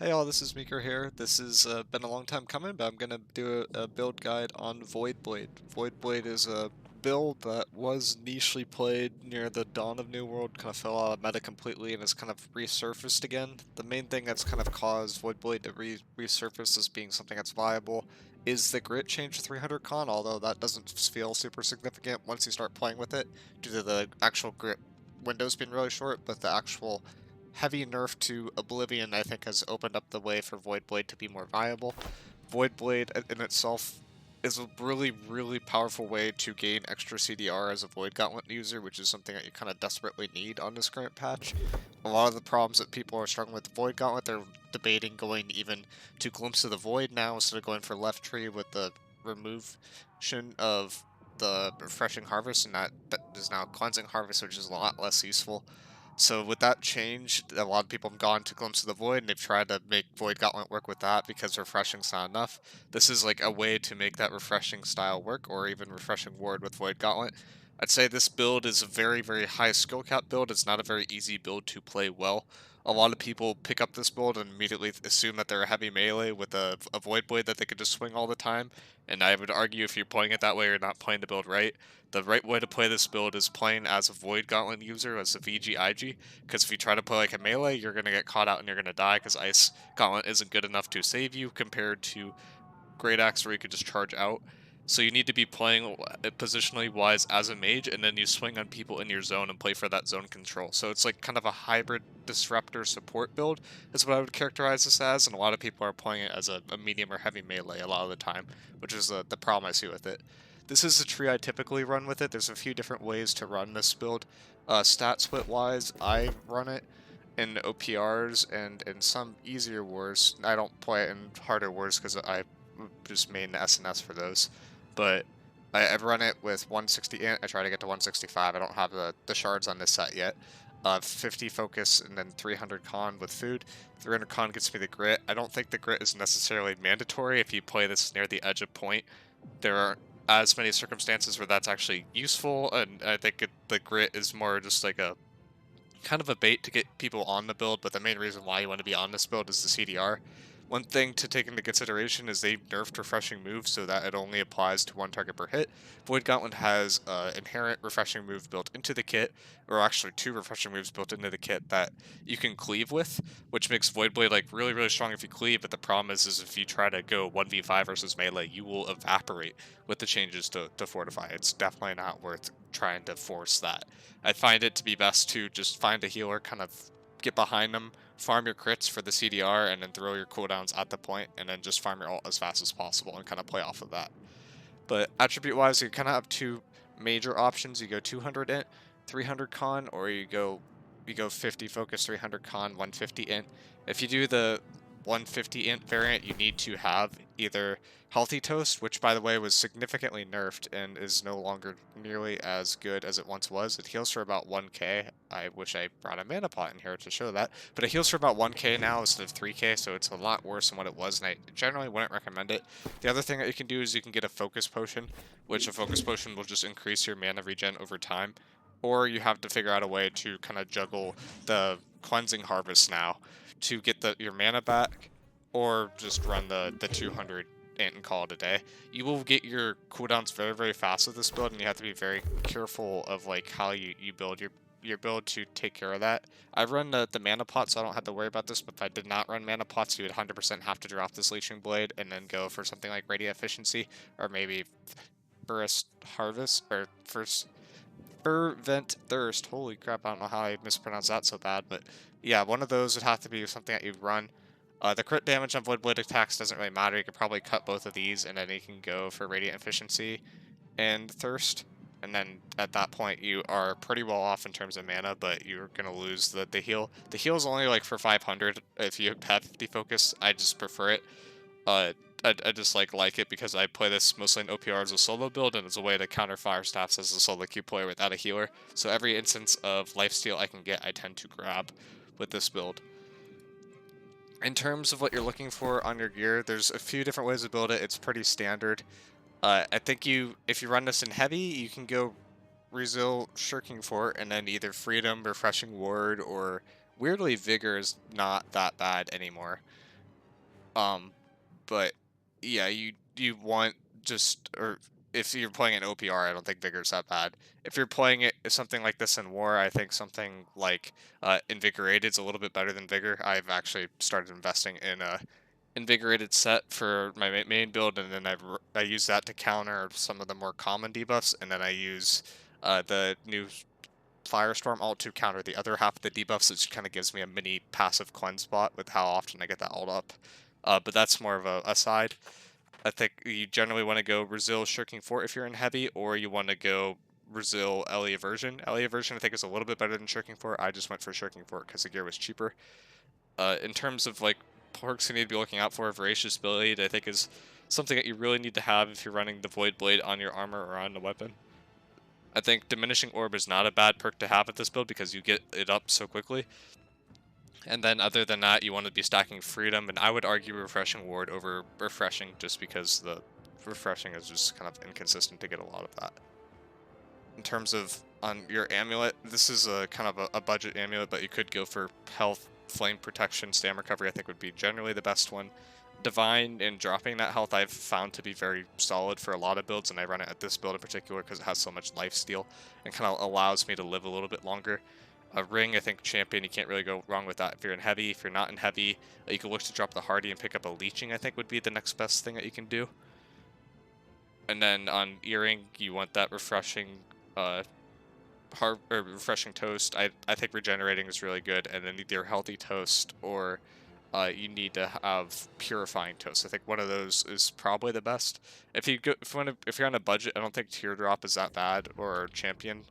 Hey all, this is Meeker here. This has been a long time coming, but I'm gonna do a build guide on Voidblade. Voidblade is a build that was nichely played near the dawn of New World, kind of fell out of meta completely, and has kind of resurfaced again. The main thing that's kind of caused Voidblade to resurface as being something that's viable is the grit change to 300 con, although that doesn't feel super significant once you start playing with it, due to the actual grit windows being really short, but the actual heavy nerf to Oblivion, I think, has opened up the way for Voidblade to be more viable. Voidblade in itself is a really, really powerful way to gain extra CDR as a Void Gauntlet user, which is something that you kind of desperately need on this current patch. A lot of the problems that people are struggling with the Void Gauntlet, they're debating going even to Glimpse of the Void now instead of going for Left Tree with the remotion of the Refreshing Harvest, and that is now Cleansing Harvest, which is a lot less useful. So with that change, a lot of people have gone to Glimpse of the Void, and they've tried to make Void Gauntlet work with that because refreshing's not enough. This is like a way to make that refreshing style work, or even refreshing ward with Void Gauntlet. I'd say this build is a very, very high skill cap build. It's not a very easy build to play well. A lot of people pick up this build and immediately assume that they're a heavy melee with a Void Blade that they could just swing all the time. And I would argue if you're playing it that way, you're not playing the build right. The right way to play this build is playing as a Void Gauntlet user, as a VG-IG, because if you try to play like a melee, you're going to get caught out and you're going to die, because Ice Gauntlet isn't good enough to save you compared to Great Axe where you could just charge out. So you need to be playing positionally wise as a mage, and then you swing on people in your zone and play for that zone control. So it's like kind of a hybrid disruptor support build is what I would characterize this as, and a lot of people are playing it as a medium or heavy melee a lot of the time, which is the problem I see with it. This is the tree I typically run with it. There's a few different ways to run this build. Stat split wise, I run it in OPRs and in some easier wars. I don't play it in harder wars because I just main SNS for those. But I've run it with 160 int. I try to get to 165. I don't have the shards on this set yet. 50 focus and then 300 con with food. 300 con gets me the grit. I don't think the grit is necessarily mandatory if you play this near the edge of point. There aren't as many circumstances where that's actually useful, and I think the grit is more just like a kind of a bait to get people on the build, but the main reason why you want to be on this build is the CDR. One thing to take into consideration is they nerfed refreshing moves so that it only applies to one target per hit. Void Gauntlet has inherent refreshing move built into the kit, or actually two refreshing moves built into the kit that you can cleave with, which makes Voidblade like really, really strong if you cleave, but the problem is if you try to go 1v5 versus melee, you will evaporate with the changes to Fortify. It's definitely not worth trying to force that. I find it to be best to just find a healer, kind of get behind them, farm your crits for the CDR, and then throw your cooldowns at the point, and then just farm your ult as fast as possible and kind of play off of that. But attribute-wise, you kind of have two major options. You go 200 int, 300 con, or you go 50 focus, 300 con, 150 int. If you do the 150 int variant, you need to have either Healthy Toast, which by the way was significantly nerfed and is no longer nearly as good as it once was. It heals for about 1k. I wish I brought a mana pot in here to show that, but it heals for about 1k now instead of 3k, so it's a lot worse than what it was, and I generally wouldn't recommend it. The other thing that you can do is you can get a Focus Potion, which a Focus Potion will just increase your mana regen over time, or you have to figure out a way to kind of juggle the Cleansing Harvest now to get your mana back, or just run the 200 int and call it a day. You will get your cooldowns very, very fast with this build, and you have to be very careful of like how you build your build to take care of that. I run the mana pot, so I don't have to worry about this, but if I did not run mana pots, you would 100% have to drop this Leeching Blade and then go for something like Radiant Efficiency, or maybe Burst Harvest, or first Fervent Thirst. Holy crap, I don't know how I mispronounced that so bad, but yeah, one of those would have to be something that you run. The crit damage on Voidblade attacks doesn't really matter. You could probably cut both of these, and then you can go for Radiant Efficiency and Thirst. And then at that point, you are pretty well off in terms of mana, but you're going to lose the heal. The heal is only like for 500 if you have 50 focus. I just prefer it. Uh, I just like it because I play this mostly in OPR as a solo build, and it's a way to counter fire staffs as a solo queue player without a healer. So every instance of lifesteal I can get, I tend to grab with this build. In terms of what you're looking for on your gear, there's a few different ways to build it. It's pretty standard. I think if you run this in heavy, you can go Resil Shirking Fort, and then either Freedom, Refreshing Ward, or weirdly Vigor is not that bad anymore. Um, but yeah, you want just or if you're playing an OPR, I don't think Vigor's that bad. If you're playing it something like this in War, I think something like Invigorated is a little bit better than Vigor. I've actually started investing in a Invigorated set for my main build, and then I use that to counter some of the more common debuffs, and then I use the new Firestorm ult to counter the other half of the debuffs, which kind of gives me a mini passive cleanse bot with how often I get that ult up. But that's more of a aside. I think you generally want to go Brazil Shirking Fort if you're in heavy, or you want to go Brazil Ellie Aversion. Ellie Aversion I think is a little bit better than Shirking Fort. I just went for Shirking Fort because the gear was cheaper. In terms of like perks you need to be looking out for, Voracious Blade I think is something that you really need to have if you're running the Void Blade on your armor or on the weapon. I think Diminishing Orb is not a bad perk to have with this build because you get it up so quickly. And then other than that, you want to be stacking Freedom, and I would argue Refreshing Ward over Refreshing just because the Refreshing is just kind of inconsistent to get a lot of that. In terms of on your amulet, this is a kind of a budget amulet, but you could go for health, flame protection, stam recovery I think would be generally the best one. Divine and dropping that health I've found to be very solid for a lot of builds, and I run it at this build in particular because it has so much lifesteal and kind of allows me to live a little bit longer. A ring, I think champion, you can't really go wrong with that if you're in heavy. If you're not in heavy, you can look to drop the hardy and pick up a leeching, I think would be the next best thing that you can do. And then on earring, you want that refreshing hard or refreshing toast. I think regenerating is really good, and then either healthy toast or you need to have purifying toast. I think one of those is probably the best. If you go if you're on a budget, I don't think teardrop is that bad, or champion.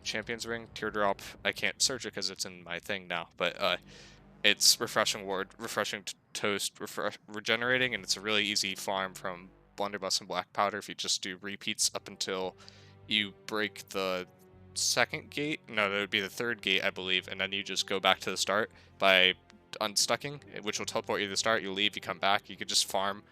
Champion's ring, teardrop. I can't search it because it's in my thing now, but it's refreshing ward, refreshing toast, regenerating, and it's a really easy farm from blunderbuss and black powder if you just do repeats up until you break the second gate. No, that would be the third gate, I believe, and then you just go back to the start by unstucking, which will teleport you to the start. You leave, you come back. You could just farm.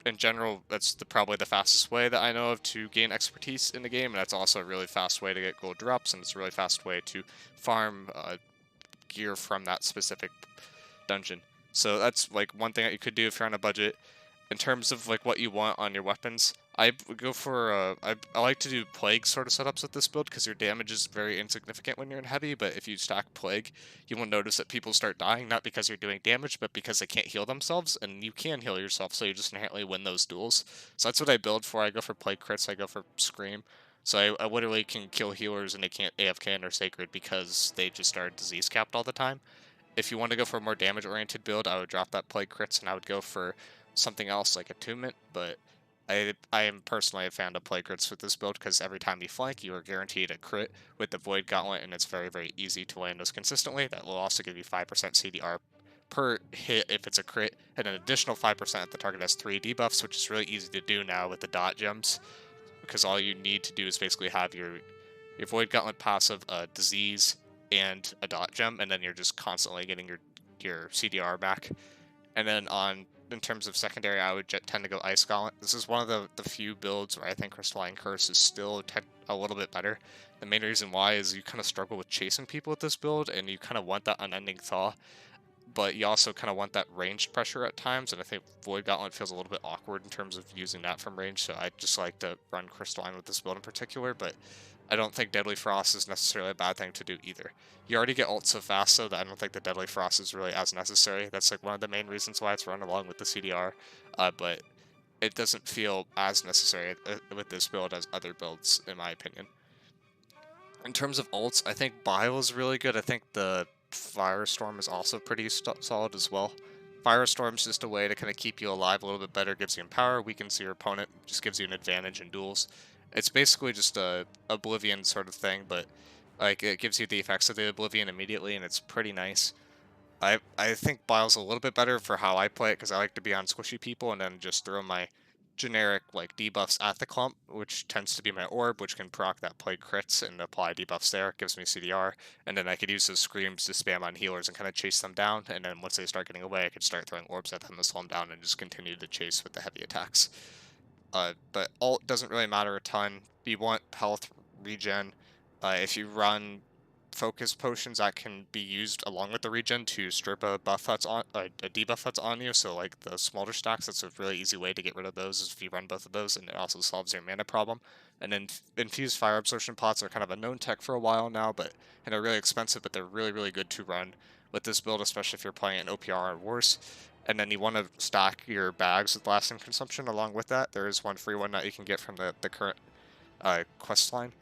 In general, that's probably the fastest way that I know of to gain expertise in the game, and that's also a really fast way to get gold drops, and it's a really fast way to farm gear from that specific dungeon. So that's like one thing that you could do if you're on a budget. In terms of like what you want on your weapons, I would go for I like to do plague sort of setups with this build because your damage is very insignificant when you're in heavy, but if you stack plague, you will notice that people start dying not because you're doing damage, but because they can't heal themselves, and you can heal yourself, so you just inherently win those duels. So that's what I build for. I go for plague crits, I go for scream. So I literally can kill healers and they can't AFK and are sacred because they just are disease capped all the time. If you want to go for a more damage oriented build, I would drop that plague crits and I would go for something else like attunement, but I am personally a fan of plague crits with this build because every time you flank, you are guaranteed a crit with the Void Gauntlet, and it's very, very easy to land those consistently. That will also give you 5% CDR per hit if it's a crit, and an additional 5% if the target has 3 debuffs, which is really easy to do now with the dot gems, because all you need to do is basically have your Void Gauntlet passive, disease, and a dot gem, and then you're just constantly getting your CDR back. And then in terms of secondary, I would tend to go Ice Gauntlet. This is one of the few builds where I think Crystalline Curse is still a little bit better. The main reason why is you kind of struggle with chasing people with this build, and you kind of want that Unending Thaw, but you also kind of want that ranged pressure at times, and I think Void Gauntlet feels a little bit awkward in terms of using that from range, so I just like to run Crystalline with this build in particular, but I don't think Deadly Frost is necessarily a bad thing to do either. You already get ult so fast, so that I don't think the Deadly Frost is really as necessary. That's like one of the main reasons why it's run along with the CDR, but it doesn't feel as necessary with this build as other builds, in my opinion. In terms of ults, I think Bile is really good. I think the Firestorm is also pretty solid as well. Firestorm's just a way to kind of keep you alive a little bit better, gives you power, weakens your opponent, just gives you an advantage in duels. It's basically just a Oblivion sort of thing, but like it gives you the effects of the Oblivion immediately, and it's pretty nice. I think Bile's a little bit better for how I play it because I like to be on squishy people and then just throw my generic like debuffs at the clump, which tends to be my orb, which can proc that plague crits and apply debuffs there. It gives me CDR, and then I could use those screams to spam on healers and kind of chase them down. And then once they start getting away, I could start throwing orbs at them to slow them down and just continue to chase with the heavy attacks. But ult doesn't really matter a ton. You want health regen. If you run focus potions that can be used along with the regen to strip a buff that's on a debuff that's on you. So like the smolder stacks, that's a really easy way to get rid of those is if you run both of those, and it also solves your mana problem. And then infused fire absorption pots are kind of a known tech for a while now, and they're really expensive, but they're really good to run with this build, especially if you're playing an OPR or worse. And then you want to stack your bags with lasting consumption along with that. There is one free one that you can get from the current quest line.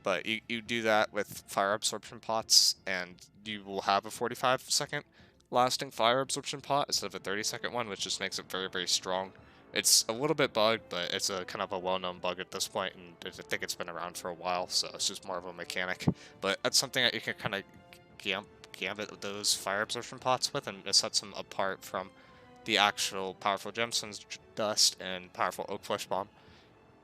But you do that with fire absorption pots, and you will have a 45-second lasting fire absorption pot instead of a 30-second one, which just makes it very strong. It's a little bit bugged, but it's a kind of a well-known bug at this point, and I think it's been around for a while, so it's just more of a mechanic. But that's something that you can kind of gambit those fire absorption pots with, and it sets them apart from the actual powerful gemstones dust and powerful oak flesh bomb.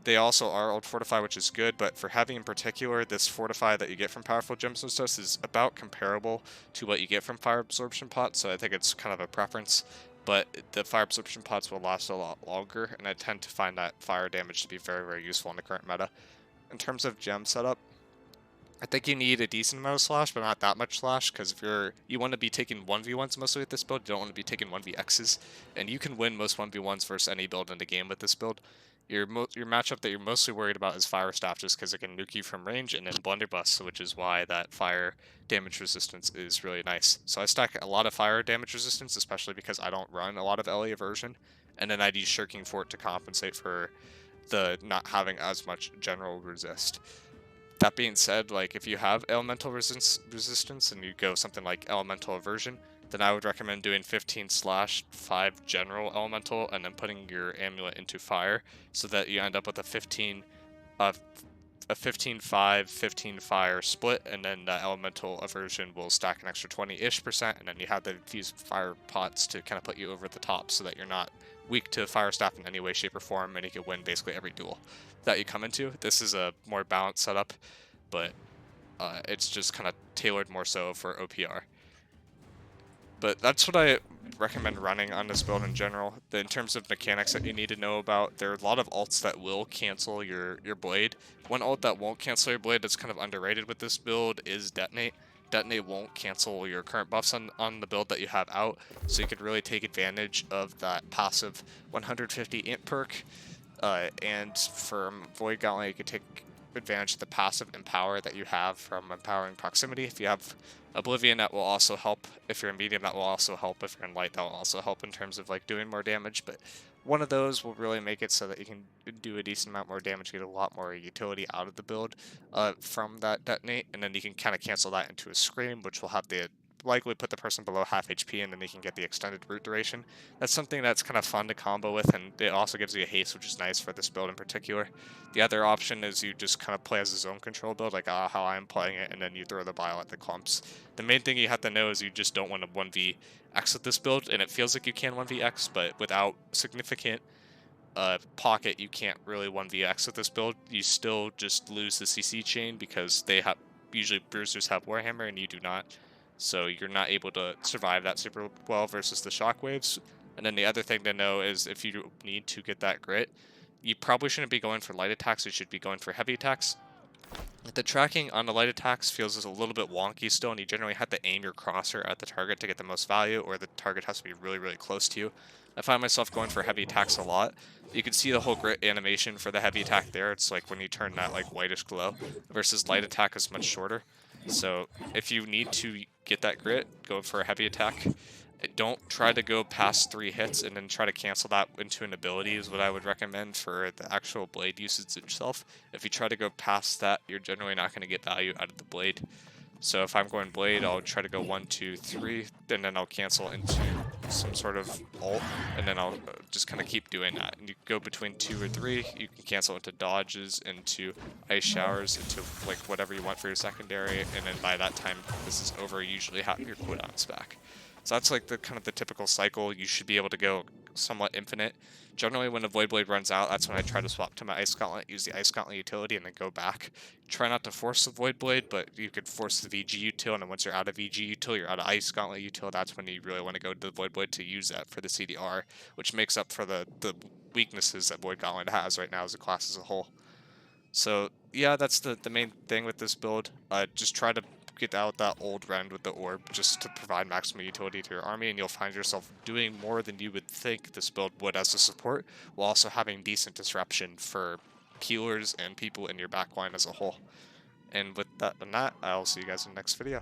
They also are old fortify, which is good, but for heavy in particular, this fortify that you get from powerful gemstone dust is about comparable to what you get from fire absorption pots, so I think it's kind of a preference. But the fire absorption pots will last a lot longer, and I tend to find that fire damage to be very useful in the current meta. In terms of gem setup, I think you need a decent amount of slash, but not that much slash, because if you want to be taking 1v1s mostly with this build, you don't want to be taking 1vx's, and you can win most 1v1s versus any build in the game with this build. Your matchup that you're mostly worried about is Fire Staff, just because it can nuke you from range, and then Blunderbuss, which is why that fire damage resistance is really nice. So I stack a lot of fire damage resistance, especially because I don't run a lot of LA aversion, and then I'd use Shirking Fort to compensate for the not having as much general resist. That being said, like if you have elemental resistance and you go something like elemental aversion, then I would recommend doing 15/5 general elemental and then putting your amulet into fire, so that you end up with uh, a 15/5 15 fire split, and then the elemental aversion will stack an extra 20-ish%, and then you have the infused fire pots to kind of put you over the top, so that you're not weak to fire staff in any way, shape, or form, and you can win basically every duel that you come into. This is a more balanced setup, but it's just kind of tailored more so for OPR. But that's what I recommend running on this build in general. In terms of mechanics that you need to know about, there are a lot of ults that will cancel your blade. One ult that won't cancel your blade that's kind of underrated with this build is Detonate. Detonate won't cancel your current buffs on the build that you have out, so you could really take advantage of that passive 150 int perk. And from Void Gauntlet, you could take advantage of the passive Empower that you have from Empowering Proximity. If you have Oblivion, that will also help. If you're in Medium, that will also help. If you're in Light, that will also help in terms of like doing more damage. But one of those will really make it so that you can do a decent amount more damage, get a lot more utility out of the build from that Detonate, and then you can kind of cancel that into a Scream, which will have the likely put the person below half HP, and then they can get the extended root duration. That's something that's kind of fun to combo with, and it also gives you a haste, which is nice for this build in particular. The other option is you just kind of play as a zone control build, like how I'm playing it, and then you throw the bile at the clumps. The main thing you have to know is you just don't want to 1vx with this build, and it feels like you can 1vx, but without significant pocket, you can't really 1vx with this build. You still just lose the CC chain because they have usually bruisers have Warhammer and you do not. So you're not able to survive that super well versus the shockwaves. And then the other thing to know is if you need to get that grit, you probably shouldn't be going for light attacks, you should be going for heavy attacks. The tracking on the light attacks feels a little bit wonky still, and you generally have to aim your crosser at the target to get the most value, or the target has to be really close to you. I find myself going for heavy attacks a lot. You can see the whole grit animation for the heavy attack there. It's like when you turn that like whitish glow, versus light attack is much shorter. So if you need to get that grit, go for a heavy attack. Don't try to go past 3 hits and then try to cancel that into an ability is what I would recommend for the actual blade usage itself. If you try to go past that, you're generally not going to get value out of the blade. So if I'm going blade, I'll try to go 1, 2, 3, and then I'll cancel into some sort of ult, and then I'll just kind of keep doing that. And you go between 2 or 3, you can cancel into dodges, into ice showers, into like whatever you want for your secondary, and then by that time this is over, you usually have your cooldowns back. So that's like the kind of the typical cycle. You should be able to go somewhat infinite. Generally, when the Voidblade runs out, that's when I try to swap to my Ice Gauntlet, use the Ice Gauntlet utility, and then go back. Try not to force the Voidblade, but you could force the VG util, and then once you're out of VG util, you're out of Ice Gauntlet util, that's when you really want to go to the Voidblade to use that for the CDR, which makes up for the weaknesses that Void Gauntlet has right now as a class as a whole. So yeah, that's the main thing with this build. Just try to get out that old rend with the orb just to provide maximum utility to your army, and you'll find yourself doing more than you would think this build would as a support, while also having decent disruption for healers and people in your backline as a whole. And with that and that, I'll see you guys in the next video.